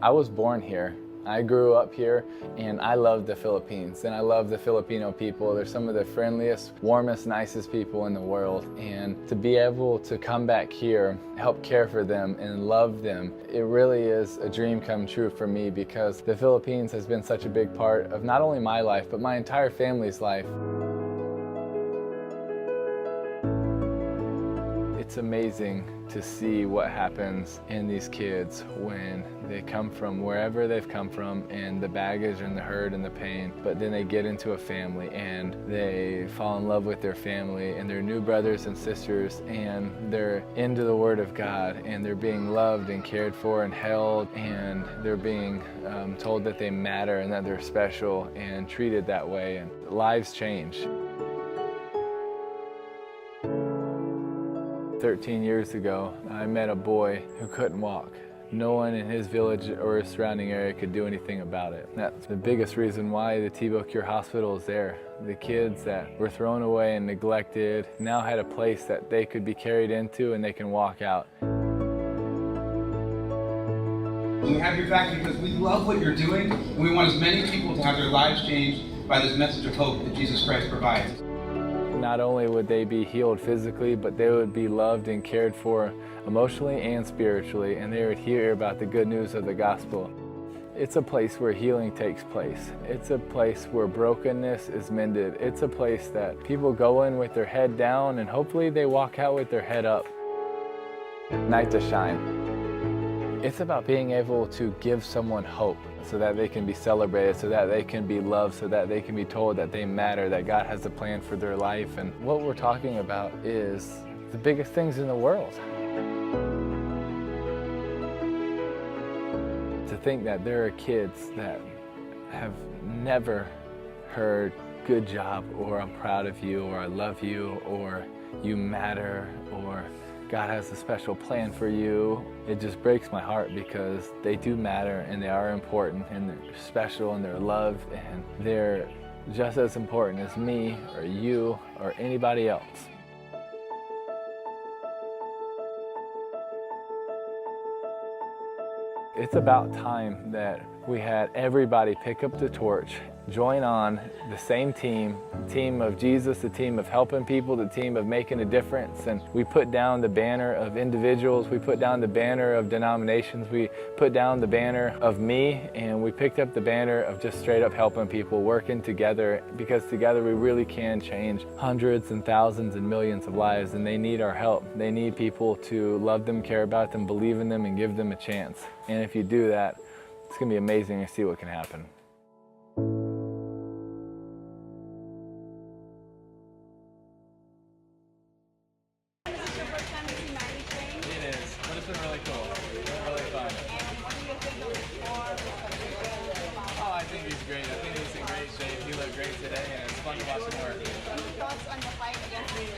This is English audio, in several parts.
I was born here. I grew up here, and I love the Philippines, and I love the Filipino people. They're some of the friendliest, warmest, nicest people in the world. And to be able to come back here, help care for them and love them, it really is a dream come true for me, because the Philippines has been such a big part of not only my life, but my entire family's life. It's amazing to see what happens in these kids when they come from wherever they've come from, and the baggage and the hurt and the pain, but then they get into a family and they fall in love with their family and their new brothers and sisters, and they're into the Word of God, and they're being loved and cared for and held, and they're being told that they matter and that they're special and treated that way, and lives change. 13 years ago, I met a boy who couldn't walk. No one in his village or his surrounding area could do anything about it. That's the biggest reason why the Tebow Cure Hospital is there. The kids that were thrown away and neglected now had a place that they could be carried into and they can walk out. We have your back because we love what you're doing, and we want as many people to have their lives changed by this message of hope that Jesus Christ provides. Not only would they be healed physically, but they would be loved and cared for emotionally and spiritually, and they would hear about the good news of the gospel. It's a place where healing takes place. It's a place where brokenness is mended. It's a place that people go in with their head down, and hopefully they walk out with their head up. Night to shine. It's about being able to give someone hope so that they can be celebrated, so that they can be loved, so that they can be told that they matter, that God has a plan for their life. And what we're talking about is the biggest things in the world. To think that there are kids that have never heard "good job," or "I'm proud of you," or "I love you," or "you matter," or "God has a special plan for you," it just breaks my heart, because they do matter and they are important and they're special and they're loved, and they're just as important as me or you or anybody else. It's about time that we had everybody pick up the torch, join on the same team of Jesus, the team of helping people, the team of making a difference. And we put down the banner of individuals, we put down the banner of denominations, we put down the banner of me, and we picked up the banner of just straight up helping people, working together, because together we really can change hundreds and thousands and millions of lives, and they need our help. They need people to love them, care about them, believe in them, and give them a chance. And if you do that, it's going to be amazing to see what can happen. It is, but it's been really cool. It's been really fun. Oh, I think he's great. I think he's in great shape. He looked great today, and it's fun to watch him work. Any thoughts on the fight against the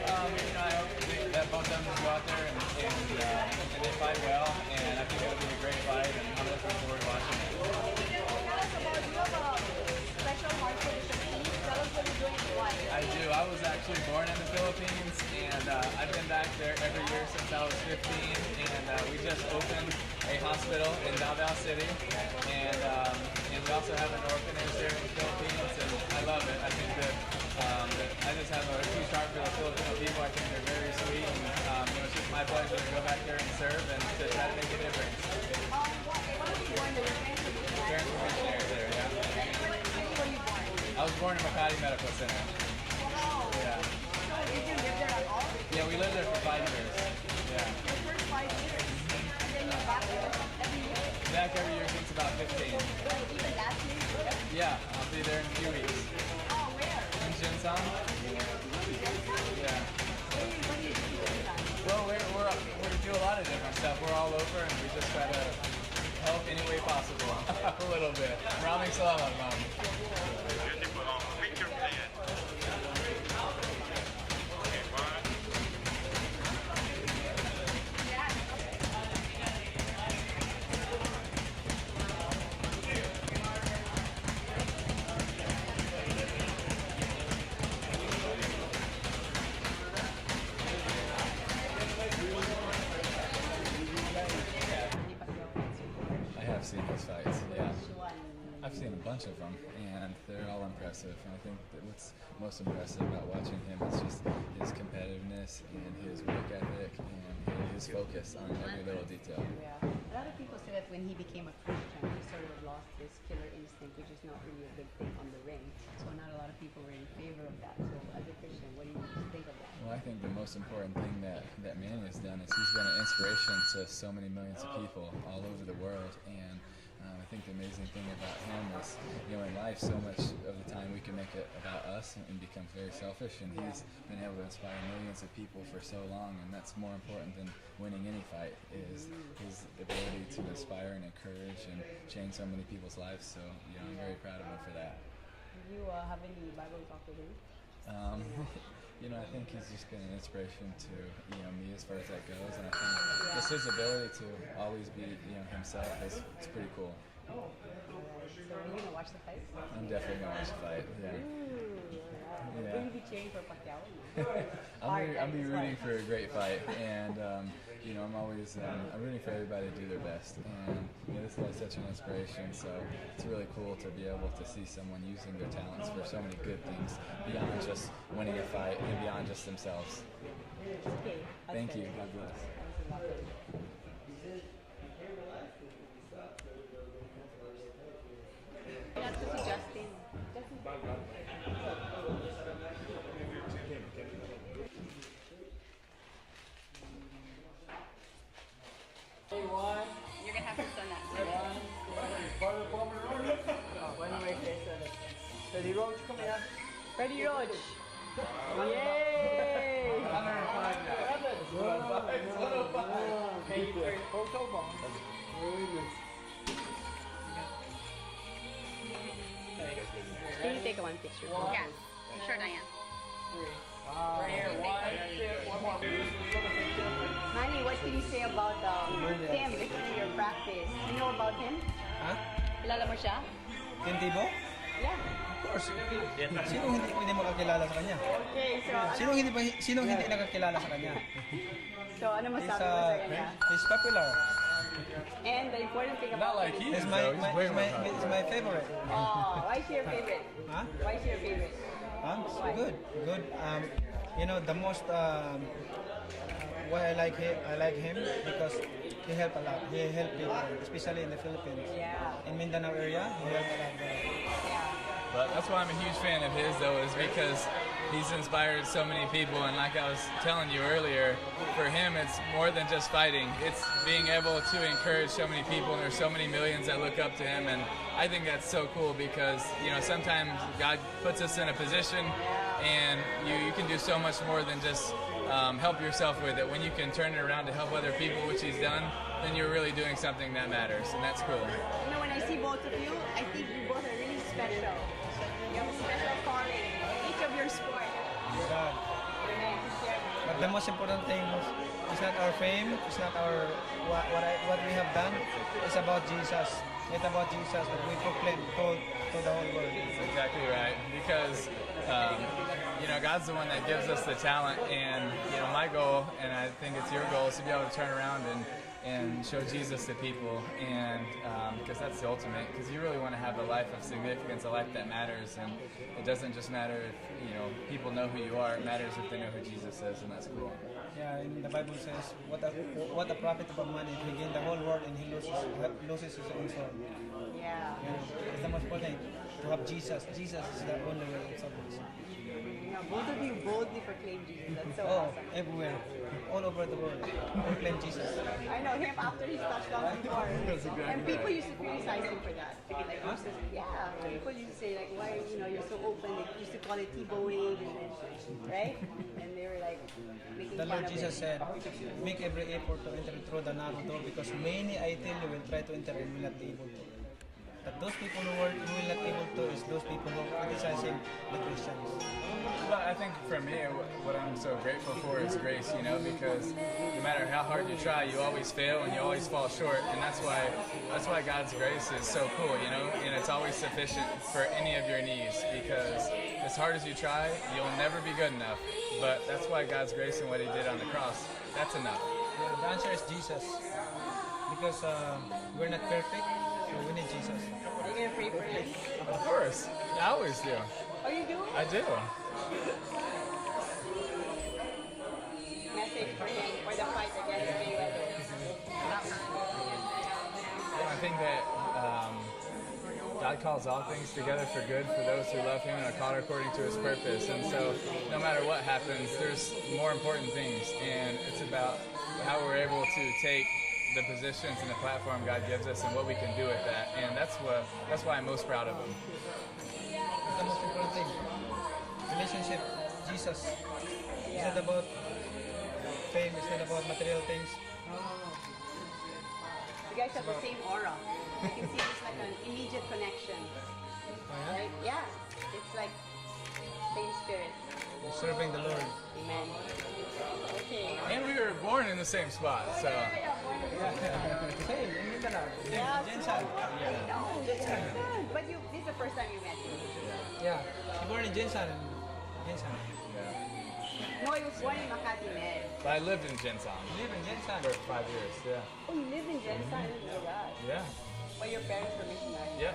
I hope that both of them will go out there and they fight well, and I think it'll be a great fight, and I'm looking forward to watching it. Tell us about, you have a special heart for the Philippines. Tell us what you're doing and why. I do. I was actually born in the Philippines, and I've been back there every year since I was 15, and we just opened a hospital in Davao City, and we also have an orphanage there in the Philippines, and I love it. I think that I just have a huge heart for the Filipino people. I think they're very sweet, and it's just my pleasure to go back there and serve and to try to make a difference. What were you born there? Parents were missionaries there, yeah. Where were you born? I was born in Makati Medical Center. Wow. Yeah. So did you live there at all? Yeah, we lived there for 5 years. Yeah. Your first 5 years. And then you're back there every year? Back every year since about 15. Even last year? Yeah, I'll be there in a few weeks. Oh, where? In Jinsan? Yeah. What do you do in that? Well, we do a lot of different stuff. We're all over, and we just try to help any way possible. A little bit. Maraming salamat, Mom. seen a bunch of them, and they're all impressive. And I think that what's most impressive about watching him is just his competitiveness and his work ethic and his focus on every little detail. Yeah. A lot of people say that when he became a Christian, he sort of lost his killer instinct, which is not really a big thing on the ring. So not a lot of people were in favor of that. So as a Christian, what do you think of that? Well, I think the most important thing that Manny has done is he's been an inspiration to so many millions of people all over the world. And I think the amazing thing about him is, in life, so much of the time we can make it about us and become very selfish. And he's been able to inspire millions of people for so long, and that's more important than winning any fight, is his ability to inspire and encourage and change so many people's lives. So, I'm very proud of him for that. Do you have any Bible talk with him? I think he's just been an inspiration to me as far as that goes, and I think just his ability to always be himself is pretty cool. So are you gonna watch the fight? I'm definitely gonna watch the fight. Yeah. Will you be cheering for Pacquiao? I'll be rooting for a great fight, and I'm always I'm rooting for everybody to do their best. And this guy's such an inspiration, so it's really cool to be able to see someone using their talents for so many good things beyond just winning a fight and beyond just themselves. Okay. Thank you. God bless. That's to see Justin. You're gonna have to send that. Freddie Roach coming up. Freddie Roach. Yay! Can you take one picture? Yeah. Sure, Diane. Manny, what can you say about Tim, listening to your practice? You know about him? Huh? Kilala mo siya? Tebow? Yeah. Of course. Sino hindi makakilala sa kanya? Okay, so Sino hindi nakakilala sa kanya? so ano masabi mo sa kanya? He's popular. And the important thing about Not like he is, He's though. He's way more popular. he's my favorite. Oh, why is he your favorite? Huh? Why is he your favorite? Good. The most why I like him because he helped a lot. He helped people, especially in the Philippines. Yeah. In Mindanao area, he helped a lot there. Yeah. But that's why I'm a huge fan of his, though, is because he's inspired so many people. And like I was telling you earlier, for him, it's more than just fighting. It's being able to encourage so many people, and there's so many millions that look up to him. And I think that's so cool because, sometimes God puts us in a position and you can do so much more than just help yourself with it. When you can turn it around to help other people, which he's done, then you're really doing something that matters, and that's cool. When I see both of you, I think you both are really special. You have a special calling, each of your sport. God. Amen. But the most important thing is not our fame, it's not our what we have done. It's about Jesus. It's about Jesus that we proclaim to the whole world. That's exactly right. Because God's the one that gives us the talent, and my goal, and I think it's your goal, is to be able to turn around and show Jesus to people, and because that's the ultimate. Because you really want to have a life of significance, a life that matters, and it doesn't just matter if people know who you are. It matters if they know who Jesus is, and that's cool. Yeah, in the Bible says, what a profit of a man if he gain the whole world and he loses his own soul. Yeah. It's the most important to have Jesus. Jesus is the only way of salvation. Both of you boldly proclaim Jesus. That's so awesome. Everywhere, all over the world, proclaim Jesus. I know him after his touchdown before. And people used to criticize him for that. Because people used to say why you're so open. They used to call it Tebow, right? And they were making The fun Lord of Jesus it. said, make every effort to enter through the narrow door because many, I tell you, will try to enter and will not be able to. But those people who will not be able to is those people who are criticizing the Christians. But I think for me, what I'm so grateful for is grace, because no matter how hard you try, you always fail and you always fall short, and that's why God's grace is so cool, and it's always sufficient for any of your needs, because as hard as you try, you'll never be good enough. But that's why God's grace and what He did on the cross, that's enough. The answer is Jesus, because we're not perfect. So we need Jesus. Are you gonna pray for him? Of course. I always do. Oh, you do? I do. Message for him for the fight against Mayweather. I think that God calls all things together for good for those who love Him and are called according to His purpose. And so, no matter what happens, there's more important things, and it's about how we're able to take the positions and the platform God gives us and what we can do with that. And that's why I'm most proud of Him. The most important thing, relationship, Jesus. It's not about fame, it's not about material things. You guys have the same aura. You can see it's like an immediate connection. Right? Yeah. It's like same spirit. We're serving the Lord. Amen. Okay. And we were born in the same spot, so. Same, in Mindanao. Yeah, Jensan. but this is the first time you met him. Yeah. He born in Jensan. Jensan. No, he was born in Makati, Med. But I lived in Jinsan He live in Jensan. for 5 years, yeah. Oh, you live in Jensen? I didn't know that. Yeah. But your parents were missionaries. Yeah.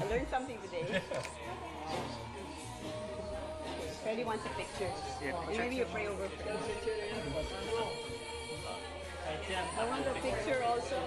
I learned something today. Freddie wants a picture. Maybe you pray over Freddie. I want a picture also.